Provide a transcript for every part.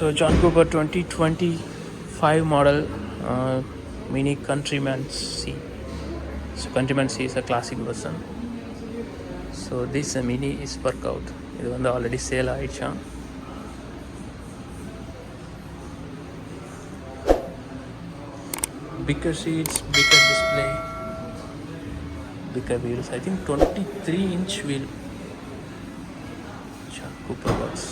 So John Cooper 2025 model Mini Countryman C. So Countryman C is a classic version. So this Mini is workout. இது வந்து already sale ஆயிடுச்சான். Bigger seats, bigger display, bigger wheels. I think 23-inch wheel. John Cooper works.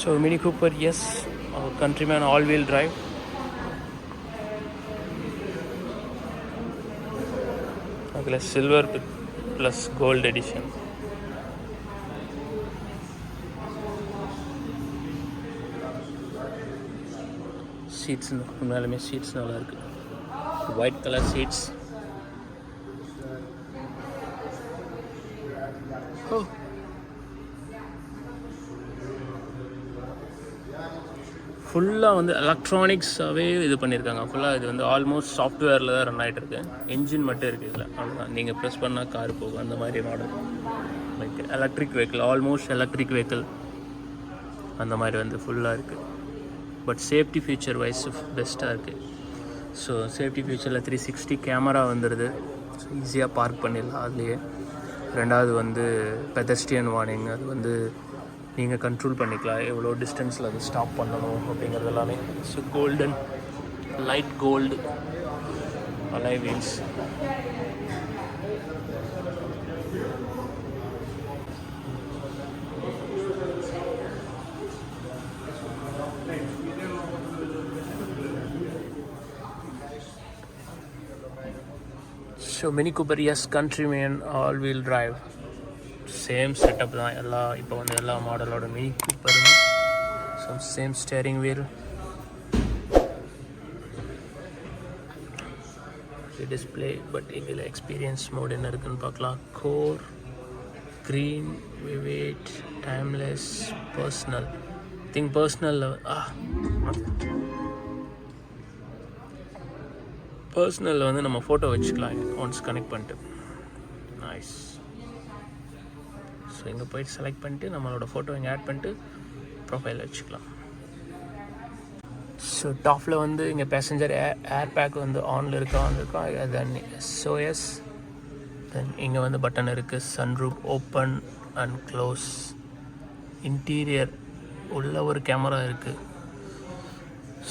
So Mini Cooper, yes, our Countryman all-wheel drive. Agla silver plus gold edition. Seats உண்மையாலுமே seeds நல்லா இருக்கு. White color seats. Oh. ஃபுல்லாக வந்து எலக்ட்ரானிக்ஸாகவே இது பண்ணியிருக்காங்க. ஃபுல்லாக இது வந்து ஆல்மோஸ்ட் சாஃப்ட்வேரில் தான் ரன் ஆகிட்டு இருக்கு. என்ஜின் மட்டும் இருக்குது இதில். அவ்வளோதான், நீங்கள் ப்ரெஸ் பண்ணால் கார் போகும். அந்த மாதிரி model like electric vehicle, almost electric vehicle அந்த மாதிரி வந்து ஃபுல்லாக இருக்குது. பட் சேஃப்டி ஃபீச்சர் வைஸ் பெஸ்ட்டாக இருக்குது. ஸோ சேஃப்டி ஃபீச்சரில் 360 கேமரா வந்துடுது. ஸோ ஈஸியாக பார்க் பண்ணிடலாம் அதுலேயே. ரெண்டாவது வந்து பெதஸ்ட்ரியன் வார்னிங், அது வந்து நீங்கள் கண்ட்ரோல் பண்ணிக்கலாம் எவ்வளோ டிஸ்டன்ஸில் அது ஸ்டாப் பண்ணணும் அப்படிங்கிறது எல்லாமே. So golden light gold alloy wheels. So Mini Cooper S Countryman all wheel drive. Same setup தான் இப்போ வந்து எல்லா மாடலோட மினி கூப்பருமே. So same steering wheel, display. But இதில் எக்ஸ்பீரியன்ஸ் மோட் என்ன இருக்குன்னு பார்க்கலாம். Core, green, vivid, timeless, personal. Think பர்சனலில் பர்சனலில் வந்து நம்ம ஃபோட்டோ வச்சுக்கலாம் ஒன்ஸ் கனெக்ட் பண்ணிட்டு. நைஸ். ஸோ இங்கே போய்ட்டு செலக்ட் பண்ணிட்டு நம்மளோட ஃபோட்டோ இங்கே ஆட் பண்ணிட்டு ப்ரொஃபைல் வச்சுக்கலாம். ஸோ டாப்பில் வந்து இங்கே பேசஞ்சர் ஏர் பேக் வந்து ஆனில் இருக்கா. தென் SOS. தென் இங்கே வந்து பட்டன் இருக்குது. Sunroof open and close. Interior உள்ள ஒரு கேமரா இருக்குது.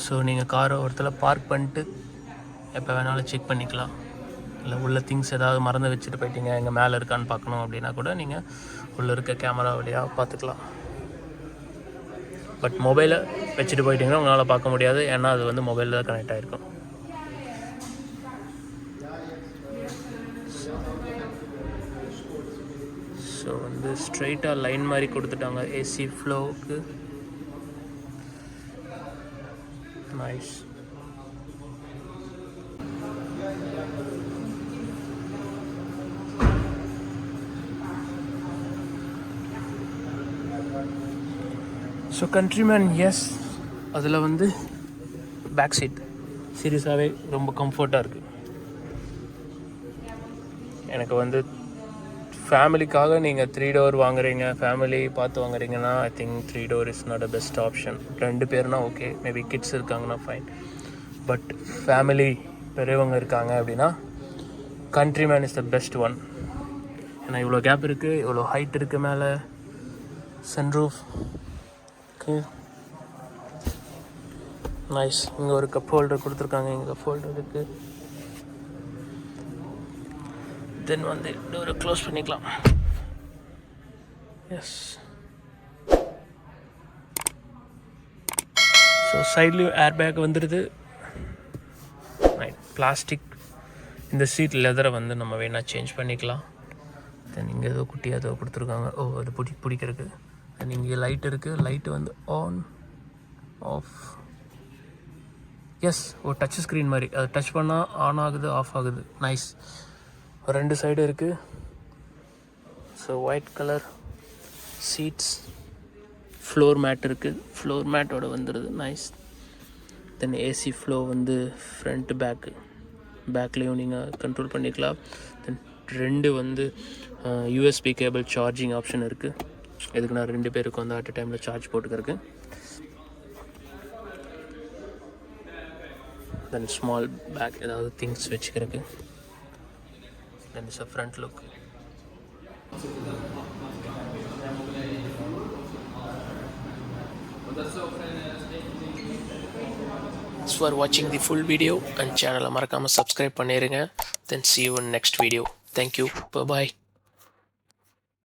ஸோ நீங்கள் காரை ஒருத்தர் பார்க் பண்ணிட்டு எப்போ வேணாலும் செக் பண்ணிக்கலாம். இல்லை உள்ள திங்ஸ் ஏதாவது மறந்து வச்சுட்டு போயிட்டீங்க, எங்கே மேலே இருக்கான்னு பார்க்கணும் அப்படின்னா கூட நீங்கள் உள்ளே இருக்க கேமரா வழியாக பார்த்துக்கலாம். பட் மொபைலை வச்சுட்டு போயிட்டீங்கன்னா உங்களால் பார்க்க முடியாது, ஏன்னா அது வந்து மொபைலில் தான் கனெக்ட் ஆகிருக்கும். ஸோ வந்து ஸ்ட்ரெயிட்டாக லைன் மாதிரி கொடுத்துட்டாங்க ஏசி ஃப்ளோவுக்கு. நைஸ். ஸோ கண்ட்ரிமேன் எஸ், அதில் வந்து பேக் சீட் சீரியஸாகவே ரொம்ப கம்ஃபர்ட்டாக இருக்குது. எனக்கு வந்து ஃபேமிலிக்காக நீங்கள் 3 டோர் வாங்குறீங்க, ஃபேமிலி பார்த்து வாங்குறீங்கன்னா I think 3 door is not a best option. 2 பேர்னா ஓகே, மேபி கிட்ஸ் இருக்காங்கன்னா ஃபைன். பட் ஃபேமிலி பெரியவங்க இருக்காங்க அப்படின்னா Countryman is the best one. ஏன்னா இவ்வளோ கேப் இருக்குது, இவ்வளோ ஹைட் இருக்குது மேலே. Sunroof nice. இங்கே ஒரு கப் ஹோல்டர் கொடுத்துருக்காங்க. இங்கே கப் ஹோல்டர் இருக்குது. தென் வந்து டோரை க்ளோஸ் பண்ணிக்கலாம். எஸ். ஸோ சைட்லேயும் ஏர் பேக் வந்துடுது. ரைட். பிளாஸ்டிக். இந்த சீட் லெதரை வந்து நம்ம வேணால் சேஞ்ச் பண்ணிக்கலாம். தென் இங்கே ஏதோ குட்டியாக ஏதோ கொடுத்துருக்காங்க. அது பிடிக்கிறதுக்கு. தென் இங்கே லைட் இருக்குது. லைட்டு வந்து ஆன் ஆஃப். எஸ், ஒரு டச் ஸ்க்ரீன் மாதிரி. அது டச் பண்ணால் ஆன் ஆகுது, ஆஃப் ஆகுது. நைஸ். 2 சைடு இருக்குது. So white colour seats, floor mat இருக்குது, ஃப்ளோர் மேட்டோட வந்துடுது. நைஸ். தென் ஏசி ஃப்ளோ வந்து ஃப்ரண்ட் பேக்லேயும் நீங்கள் கண்ட்ரோல் பண்ணிக்கலாம். தென் 2 வந்து யூஎஸ்பி கேபிள் சார்ஜிங் ஆப்ஷன் இருக்குது. எதுக்குன்னா 2 பேருக்கு வந்து அட் டைமில் சார்ஜ் போட்டுக்கிறதுக்கு. தென் ஸ்மால் பேக், ஏதாவது திங்ஸ் வச்சுக்கிறதுக்கு. Then it's a front look. Thanks for watching the full video and channel மறக்காமல் subscribe பண்ணிடுங்க. Then see you in next video. Thank you. Bye bye.